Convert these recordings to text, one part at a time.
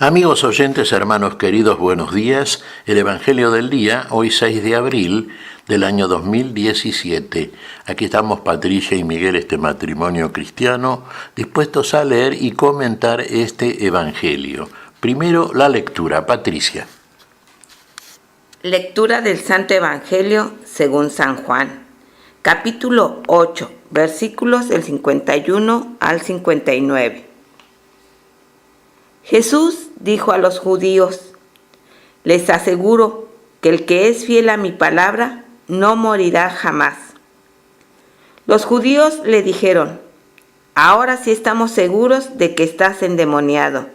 Amigos oyentes, hermanos queridos, buenos días. El Evangelio del día, hoy 6 de abril del año 2017. Aquí estamos Patricia y Miguel, este matrimonio cristiano, dispuestos a leer y comentar este Evangelio. Primero la lectura. Patricia. Lectura del Santo Evangelio según San Juan, capítulo 8, versículos del 51 al 59. Jesús dijo a los judíos: les aseguro que el que es fiel a mi palabra no morirá jamás. Los judíos le dijeron: ahora sí estamos seguros de que estás endemoniado.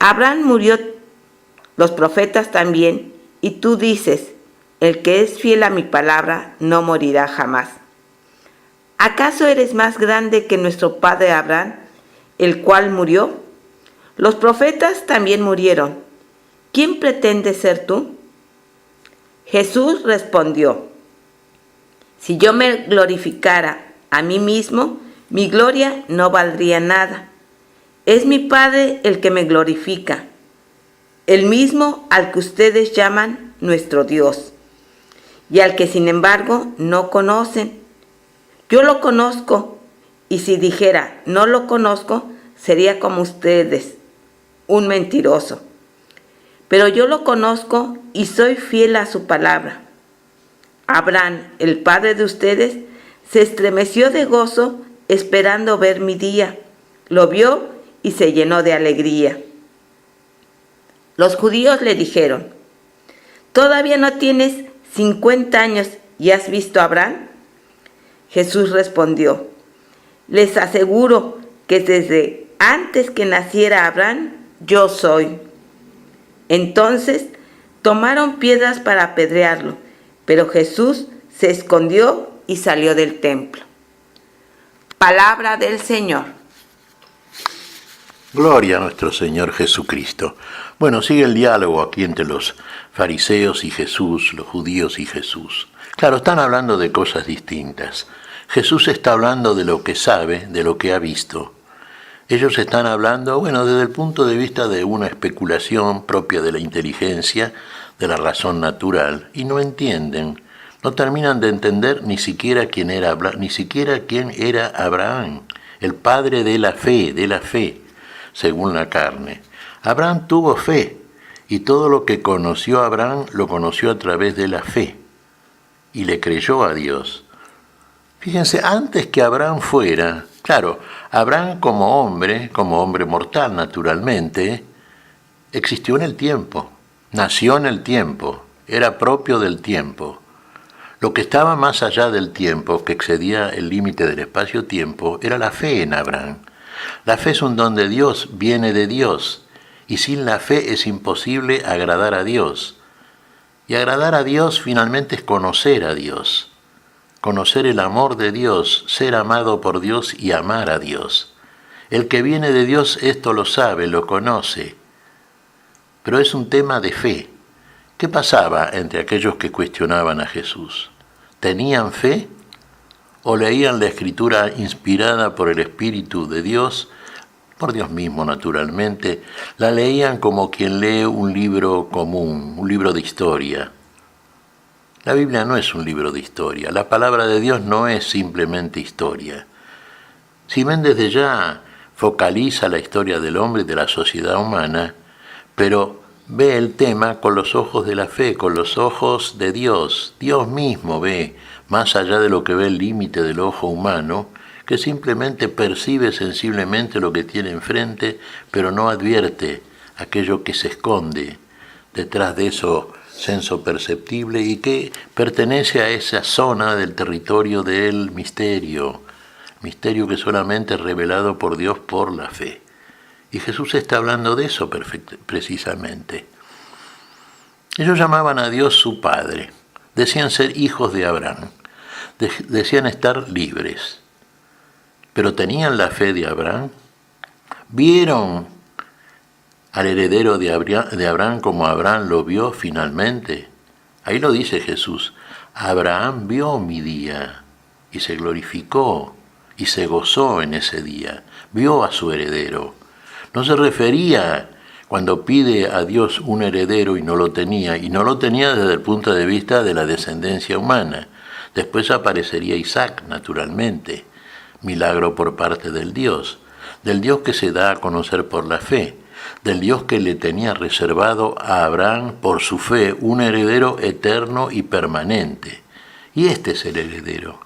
Abraham murió, los profetas también, y tú dices: el que es fiel a mi palabra no morirá jamás. ¿Acaso eres más grande que nuestro padre Abraham, el cual murió? Los profetas también murieron. ¿Quién pretende ser tú? Jesús respondió: si yo me glorificara a mí mismo, mi gloria no valdría nada. Es mi Padre el que me glorifica, el mismo al que ustedes llaman nuestro Dios, y al que sin embargo no conocen. Yo lo conozco, y si dijera no lo conozco, sería como ustedes, un mentiroso. Pero yo lo conozco y soy fiel a su palabra. Abraham, el padre de ustedes, se estremeció de gozo esperando ver mi día. Lo vio y se llenó de alegría. Los judíos le dijeron: ¿todavía no tienes 50 años y has visto a Abraham? Jesús respondió: les aseguro que desde antes que naciera Abraham, yo soy. Entonces tomaron piedras para apedrearlo, pero Jesús se escondió y salió del templo. Palabra del Señor. Gloria a nuestro Señor Jesucristo. Bueno, sigue el diálogo aquí entre los fariseos y Jesús, los judíos y Jesús. Claro, están hablando de cosas distintas. Jesús está hablando de lo que sabe, de lo que ha visto. Ellos están hablando, desde el punto de vista de una especulación propia de la inteligencia, de la razón natural, y no entienden, no terminan de entender ni siquiera quién era Abraham, el padre de la fe, según la carne. Abraham tuvo fe, y todo lo que conoció Abraham lo conoció a través de la fe, y le creyó a Dios. Fíjense, antes que Abraham fuera, claro, Abraham como hombre mortal naturalmente, existió en el tiempo, nació en el tiempo, era propio del tiempo. Lo que estaba más allá del tiempo, que excedía el límite del espacio-tiempo, era la fe en Abraham. La fe es un don de Dios, viene de Dios, y sin la fe es imposible agradar a Dios. Y agradar a Dios finalmente es conocer a Dios. Conocer el amor de Dios, ser amado por Dios y amar a Dios. El que viene de Dios esto lo sabe, lo conoce. Pero es un tema de fe. ¿Qué pasaba entre aquellos que cuestionaban a Jesús? ¿Tenían fe? ¿O leían la Escritura inspirada por el Espíritu de Dios, por Dios mismo naturalmente? La leían como quien lee un libro común, un libro de historia. La Biblia no es un libro de historia, la palabra de Dios no es simplemente historia. Si bien desde ya focaliza la historia del hombre y de la sociedad humana, pero ve el tema con los ojos de la fe, con los ojos de Dios. Dios mismo ve, más allá de lo que ve el límite del ojo humano, que simplemente percibe sensiblemente lo que tiene enfrente, pero no advierte aquello que se esconde detrás de eso senso perceptible y que pertenece a esa zona del territorio del misterio que solamente es revelado por Dios por la fe. Y Jesús está hablando de eso precisamente. Ellos llamaban a Dios su Padre, decían ser hijos de Abraham, decían estar libres, pero ¿tenían la fe de Abraham? ¿Vieron al heredero de Abraham como Abraham lo vio finalmente? Ahí lo dice Jesús: Abraham vio mi día y se glorificó y se gozó en ese día, vio a su heredero. No se refería cuando pide a Dios un heredero y no lo tenía desde el punto de vista de la descendencia humana. Después aparecería Isaac, naturalmente, milagro por parte del Dios que se da a conocer por la fe, del Dios que le tenía reservado a Abraham por su fe un heredero eterno y permanente. Y este es el heredero.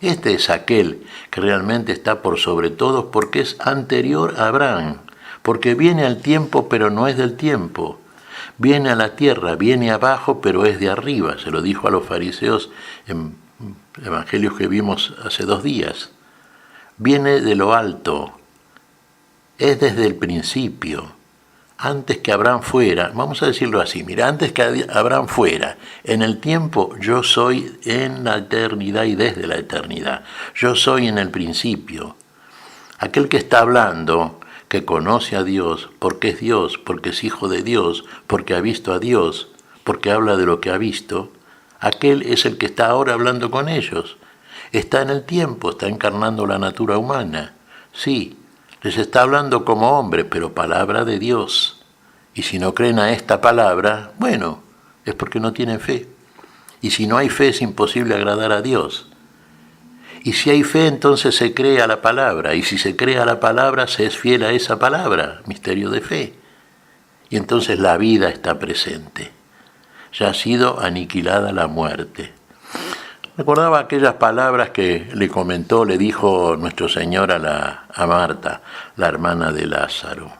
Este es aquel que realmente está por sobre todos porque es anterior a Abraham, porque viene al tiempo pero no es del tiempo. Viene a la tierra, viene abajo pero es de arriba. Se lo dijo a los fariseos en evangelios que vimos hace 2 días. Viene de lo alto. Es desde el principio, antes que Abraham fuera, vamos a decirlo así, mira, antes que Abraham fuera, en el tiempo yo soy en la eternidad y desde la eternidad, yo soy en el principio. Aquel que está hablando, que conoce a Dios, porque es hijo de Dios, porque ha visto a Dios, porque habla de lo que ha visto, aquel es el que está ahora hablando con ellos. Está en el tiempo, está encarnando la natura humana, sí. Les está hablando como hombre, pero palabra de Dios. Y si no creen a esta palabra, bueno, es porque no tienen fe. Y si no hay fe es imposible agradar a Dios. Y si hay fe, entonces se cree a la palabra. Y si se cree a la palabra, se es fiel a esa palabra, misterio de fe. Y entonces la vida está presente. Ya ha sido aniquilada la muerte. Recordaba aquellas palabras que le dijo nuestro Señor a Marta, la hermana de Lázaro.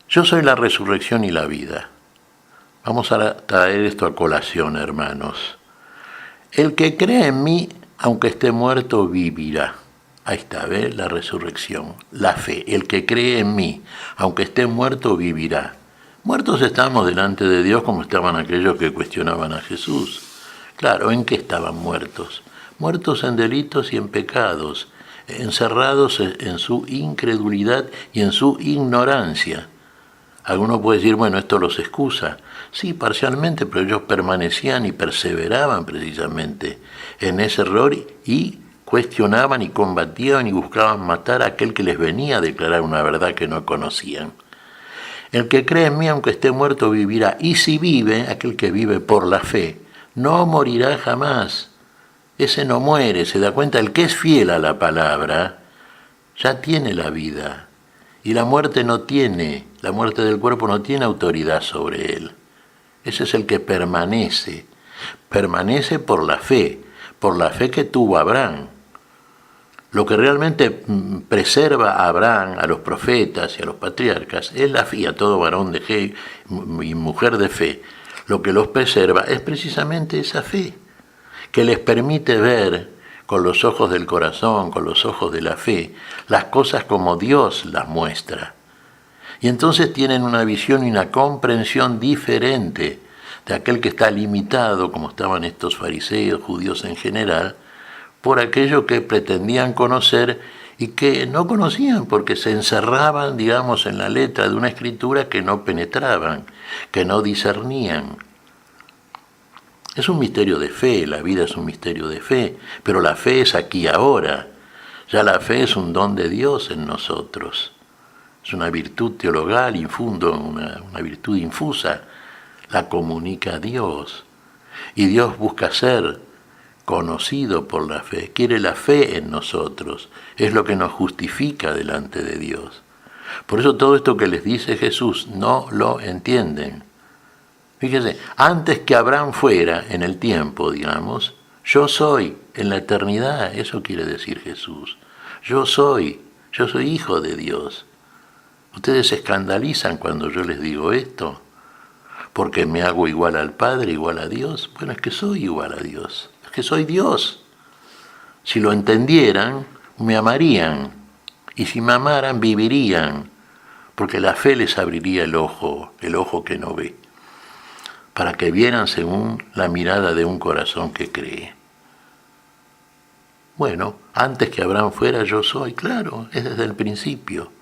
Yo soy la resurrección y la vida. Vamos a traer esto a colación, hermanos. El que cree en mí, aunque esté muerto, vivirá. Ahí está, ¿ves? La resurrección, la fe. El que cree en mí, aunque esté muerto, vivirá. Muertos estamos delante de Dios como estaban aquellos que cuestionaban a Jesús. Claro, ¿en qué estaban muertos? Muertos en delitos y en pecados, encerrados en su incredulidad y en su ignorancia. Alguno puede decir, bueno, esto los excusa. Sí, parcialmente, pero ellos permanecían y perseveraban precisamente en ese error y cuestionaban y combatían y buscaban matar a aquel que les venía a declarar una verdad que no conocían. El que cree en mí, aunque esté muerto, vivirá. Y si vive, aquel que vive por la fe, no morirá jamás. Ese no muere, se da cuenta, el que es fiel a la palabra, ya tiene la vida. Y la muerte del cuerpo no tiene autoridad sobre él. Ese es el que permanece por la fe que tuvo Abraham. Lo que realmente preserva a Abraham, a los profetas y a los patriarcas, es la fe, y a todo varón de fe y mujer de fe. Lo que los preserva es precisamente esa fe, que les permite ver con los ojos del corazón, con los ojos de la fe, las cosas como Dios las muestra. Y entonces tienen una visión y una comprensión diferente de aquel que está limitado, como estaban estos fariseos, judíos en general, por aquello que pretendían conocer y que no conocían porque se encerraban, digamos, en la letra de una escritura que no penetraban, que no discernían. Es un misterio de fe, la vida es un misterio de fe, pero la fe es aquí ahora. Ya la fe es un don de Dios en nosotros. Es una virtud teologal, una virtud infusa. La comunica a Dios. Y Dios busca ser conocido por la fe. Quiere la fe en nosotros. Es lo que nos justifica delante de Dios. Por eso todo esto que les dice Jesús no lo entienden. Fíjese, antes que Abraham fuera en el tiempo, digamos, yo soy en la eternidad, eso quiere decir Jesús. Yo soy hijo de Dios. ¿Ustedes se escandalizan cuando yo les digo esto? ¿Porque me hago igual al Padre, igual a Dios? Bueno, es que soy igual a Dios, es que soy Dios. Si lo entendieran, me amarían, y si me amaran, vivirían, porque la fe les abriría el ojo que no ve, para que vieran según la mirada de un corazón que cree. Bueno, antes que Abraham fuera, yo soy, claro, es desde el principio.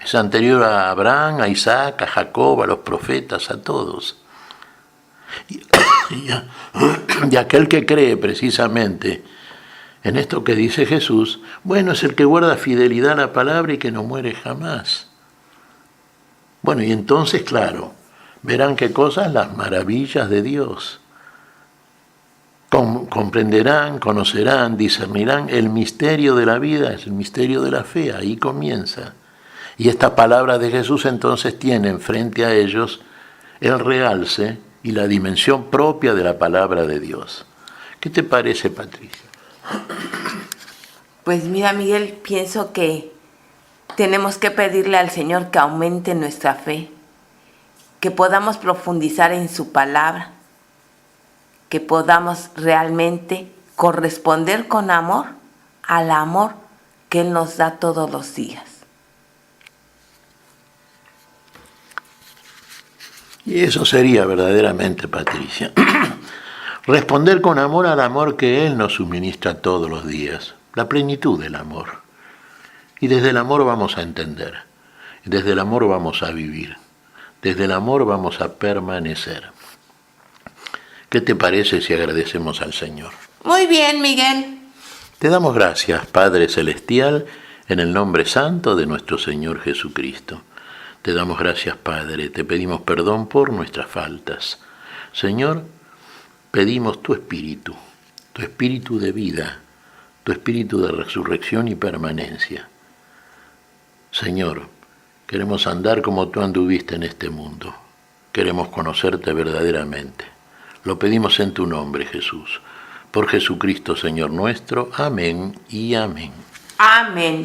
Es anterior a Abraham, a Isaac, a Jacob, a los profetas, a todos. Y aquel que cree precisamente en esto que dice Jesús, bueno, es el que guarda fidelidad a la palabra y que no muere jamás. Bueno, y entonces, claro, verán qué cosas, las maravillas de Dios. Comprenderán, conocerán, discernirán el misterio de la vida, es el misterio de la fe, ahí comienza. Y estas palabras de Jesús entonces tienen frente a ellos el realce y la dimensión propia de la palabra de Dios. ¿Qué te parece, Patricia? Pues mira, Miguel, pienso que tenemos que pedirle al Señor que aumente nuestra fe, que podamos profundizar en su palabra, que podamos realmente corresponder con amor al amor que Él nos da todos los días. Y eso sería verdaderamente, Patricia, responder con amor al amor que Él nos suministra todos los días, la plenitud del amor. Y desde el amor vamos a entender, desde el amor vamos a vivir, desde el amor vamos a permanecer. ¿Qué te parece si agradecemos al Señor? Muy bien, Miguel. Te damos gracias, Padre Celestial, en el nombre santo de nuestro Señor Jesucristo. Te damos gracias, Padre, te pedimos perdón por nuestras faltas. Señor, pedimos tu espíritu de vida, tu espíritu de resurrección y permanencia. Señor, queremos andar como tú anduviste en este mundo. Queremos conocerte verdaderamente. Lo pedimos en tu nombre, Jesús. Por Jesucristo, Señor nuestro. Amén y amén. Amén.